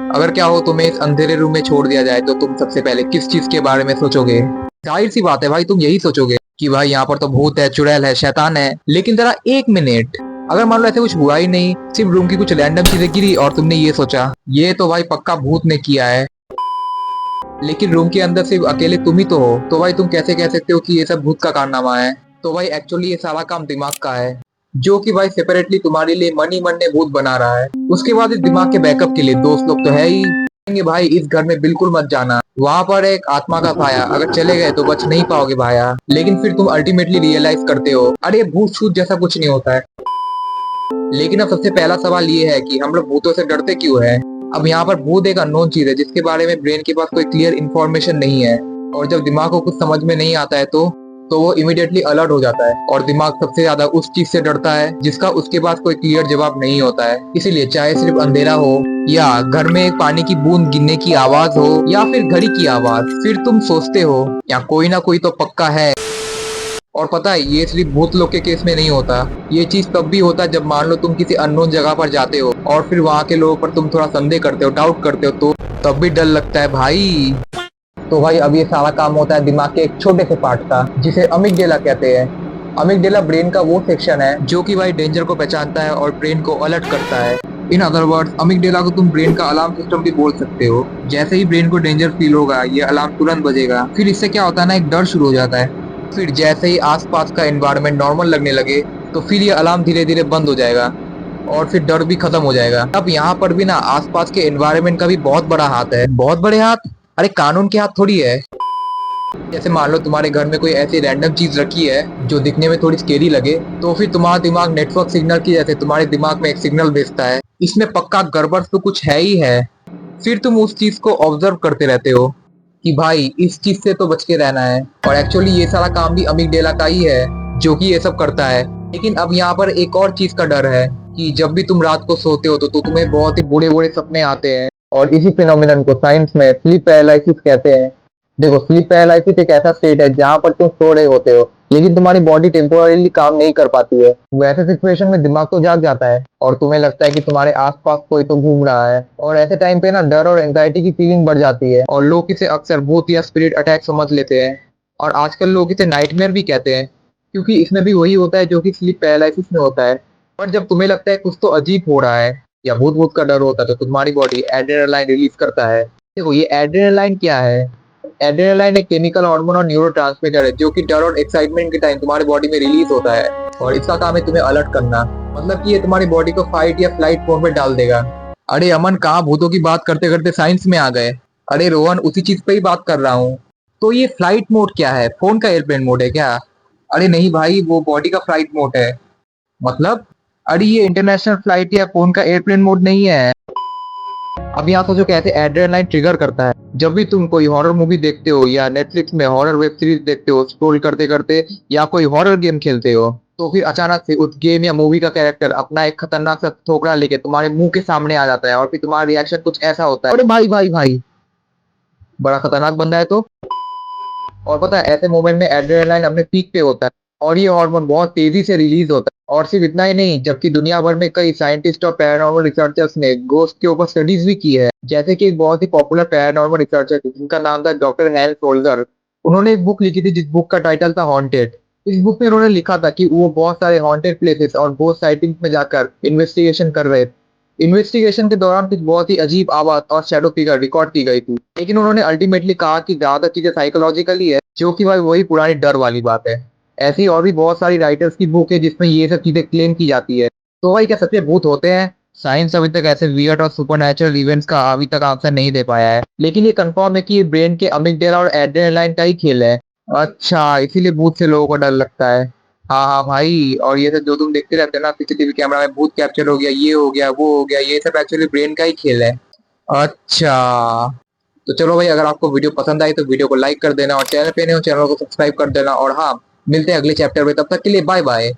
अगर क्या हो तुम्हें इस अंधेरे रूम में छोड़ दिया जाए तो तुम सबसे पहले किस चीज के बारे में सोचोगे? जाहिर सी बात है भाई, तुम यही सोचोगे कि भाई यहाँ पर तो भूत है, चुड़ैल है, शैतान है। लेकिन जरा एक मिनट, अगर मान लो ऐसे कुछ हुआ ही नहीं, सिर्फ रूम की कुछ रैंडम चीजें गिरी और तुमने ये सोचा ये तो भाई पक्का भूत ने किया है, लेकिन रूम के अंदर सिर्फ अकेले तुम ही तो हो, तो भाई तुम कैसे कह सकते हो कि ये सब भूत का कारनामा है? तो भाई एक्चुअली ये सारा काम दिमाग का है, जो कि भाई सेपरेटली तुम्हारे लिए मन ही मन ने भूत बना रहा है। उसके बाद इस दिमाग के बैकअप के लिए दोस्त लोग तो है ही, कहेंगे भाई इस घर में बिल्कुल मत जाना, वहां पर एक आत्मा का साया, अगर चले गए तो बच नहीं पाओगे भाया। लेकिन फिर तुम अल्टीमेटली रियलाइज करते हो अरे भूत छूत जैसा कुछ नहीं होता है। लेकिन अब सबसे पहला सवाल ये है कि हम लोग भूतों से डरते क्यों है? अब यहाँ पर भूत एक अननोन चीज है जिसके बारे में ब्रेन के पास कोई क्लियर इन्फॉर्मेशन नहीं है, और जब दिमाग को कुछ समझ में नहीं आता है तो वो इमिडिएटली अलर्ट हो जाता है, और दिमाग सबसे ज्यादा उस चीज से डरता है जिसका उसके पास कोई क्लियर जवाब नहीं होता है। इसीलिए चाहे सिर्फ अंधेरा हो या घर में एक पानी की बूंद गिरने की आवाज हो या फिर घड़ी की आवाज, फिर तुम सोचते हो या कोई ना कोई तो पक्का है। और पता है ये सिर्फ भूत लोग के केस में नहीं होता, ये चीज तब भी होता है जब मान लो तुम किसी अननोन जगह पर जाते हो और फिर वहाँ के लोगों पर तुम थोड़ा संदेह करते हो, डाउट करते हो, तो तब भी डर लगता है भाई। तो भाई अब ये सारा काम होता है दिमाग के एक छोटे से पार्ट का, जिसे अमिगडेला कहते हैं। अमिगडेला ब्रेन का वो सेक्शन है जो कि भाई डेंजर को पहचानता है और ब्रेन को अलर्ट करता है। इन अदर वर्ड्स अमिगडेला को तुम ब्रेन का अलार्म सिस्टम भी बोल सकते हो। जैसे ही ब्रेन को डेंजर फील होगा ये अलार्म तुरंत बजेगा, फिर इससे क्या होता है ना, एक डर शुरू हो जाता है। फिर जैसे ही आसपास का एनवायरनमेंट नॉर्मल लगने लगे तो फिर ये अलार्म धीरे धीरे बंद हो जाएगा और फिर डर भी खत्म हो जाएगा। अब यहाँ पर भी ना आसपास के एनवायरनमेंट का भी बहुत बड़ा हाथ है। बहुत बड़े हाथ? अरे कानून के हाथ थोड़ी है। जैसे मान लो तुम्हारे घर में कोई ऐसी रैंडम चीज रखी है जो दिखने में थोड़ी स्केरी लगे, तो फिर तुम्हारा दिमाग नेटवर्क सिग्नल की जैसे तुम्हारे दिमाग में एक सिग्नल भेजता है इसमें पक्का गड़बड़ तो कुछ है ही है। फिर तुम उस चीज को ऑब्जर्व करते रहते हो कि भाई इस चीज से तो बच के रहना है, और एक्चुअली ये सारा काम भी अमिगडेला का ही है जो कि ये सब करता है। लेकिन अब यहाँ पर एक और चीज का डर है कि जब भी तुम रात को सोते हो तो तुम्हें बहुत ही बुरे बुरे सपने आते हैं, और इसी फिनोमिनन को साइंस में स्लीप पैरालिसिस कहते हैं। देखो स्लीप पैरालिसिस एक ऐसा स्टेट है जहाँ पर तुम सो रहे होते हो लेकिन तुम्हारी बॉडी टेम्पोररीली काम नहीं कर पाती है। वैसे सिचुएशन में दिमाग तो जाग जाता है और तुम्हें लगता है कि तुम्हारे आसपास कोई तो घूम रहा है, और ऐसे टाइम पे ना डर और एंजाइटी की फीलिंग बढ़ जाती है, और लोग इसे अक्सर भूत या स्पिरिट अटैक समझ लेते हैं। और आजकल लोग इसे नाइटमेयर भी कहते हैं, क्योंकि इसमें भी वही होता है जो कि स्लीप पैरालिसिस में होता है। पर जब तुम्हें लगता है कुछ तो अजीब हो रहा है या भूत भूत का डर होता है तो तुम्हारी बॉडी एड्रेनालाइन रिलीज करता है। देखो ये एड्रेनालाइन क्या है? एड्रेनालाइन एक केमिकल हार्मोन और न्यूरोट्रांसमीटर है जो कि डर और एक्साइटमेंट के टाइम तुम्हारी बॉडी में रिलीज होता है, और इसका काम है तुम्हें अलर्ट करना। मतलब कि ये तुम्हारी बॉडी को फाइट या फ्लाइट मोड में डाल देगा। अरे अमन, कहाँ भूतों की बात करते करते साइंस में आ गए? अरे रोहन, उसी चीज पे ही बात कर रहा हूँ। तो ये फ्लाइट मोड क्या है? फोन का एयरप्लेन मोड है क्या? अरे नहीं भाई, वो बॉडी का फ्लाइट मोड है। मतलब? अरे ये इंटरनेशनल फ्लाइट या फोन का एयरप्लेन मोड नहीं है। अब यहाँ सोचो कैसे एड्रेनालाइन ट्रिगर करता है। जब भी तुम कोई हॉरर मूवी देखते हो या नेटफ्लिक्स में हॉरर वेब सीरीज देखते हो स्क्रॉल करते करते, या कोई हॉरर गेम खेलते हो, तो फिर अचानक से उस गेम या मूवी का कैरेक्टर अपना एक खतरनाक सा ठोकरा लेके तुम्हारे मुंह के सामने आ जाता है, और फिर तुम्हारा रिएक्शन कुछ ऐसा होता है, अरे भाई भाई भाई, बड़ा खतरनाक बंदा है तो। और पता है ऐसे मोमेंट में एड्रेनालाइन अपने पीक पे होता है और ये हार्मोन बहुत तेजी से रिलीज होता है। और सिर्फ इतना ही नहीं, जबकि दुनिया भर में कई साइंटिस्ट और पैरानॉर्मल रिसर्चर्स ने घोस्ट के ऊपर स्टडीज भी की है। जैसे कि एक बहुत ही पॉपुलर पैरानॉर्मल रिसर्चर जिनका नाम था डॉक्टर हैंस होल्जर। उन्होंने एक बुक लिखी थी जिस बुक का टाइटल था हॉन्टेड। इस बुक में उन्होंने लिखा था कि वो बहुत सारे हॉन्टेड प्लेसेस और घोस्ट साइटिंग्स में जाकर इन्वेस्टिगेशन कर रहे थे। इन्वेस्टिगेशन के दौरान कुछ बहुत ही अजीब आवाज और शैडो फिगर रिकॉर्ड की गई थी, लेकिन उन्होंने अल्टीमेटली कहा कि ज्यादा चीजें साइकोलॉजिकली है, जो कि भाई वही पुरानी डर वाली बात है। ऐसी और भी बहुत सारी राइटर्स की बुक है जिसमें ये सब चीजें क्लेम की जाती है। तो भाई क्या सच में भूत होते हैं? साइंस अभी तक ऐसे वियर्ड और सुपरनैचुरल इवेंट्स का अभी तक आंसर नहीं दे पाया है, लेकिन ये कंफर्म है कि ये ब्रेन के अमिगडाला और एड्रेनालाइन का ही खेल है। अच्छा, इसीलिए भूत से लोगों को डर लगता है। हाँ हाँ भाई, और ये सब जो तुम देखते रहते हो ना सीसीटीवी कैमरा में, भूत कैप्चर हो गया, ये हो गया, वो हो गया, ये सब एक्चुअली ब्रेन का ही खेल है। अच्छा, तो चलो भाई, अगर आपको वीडियो पसंद आई तो वीडियो को लाइक कर देना, और चैनल पे नए हो चैनल को सब्सक्राइब कर देना, और हाँ, मिलते हैं अगले चैप्टर में, तब तक के लिए बाय बाय।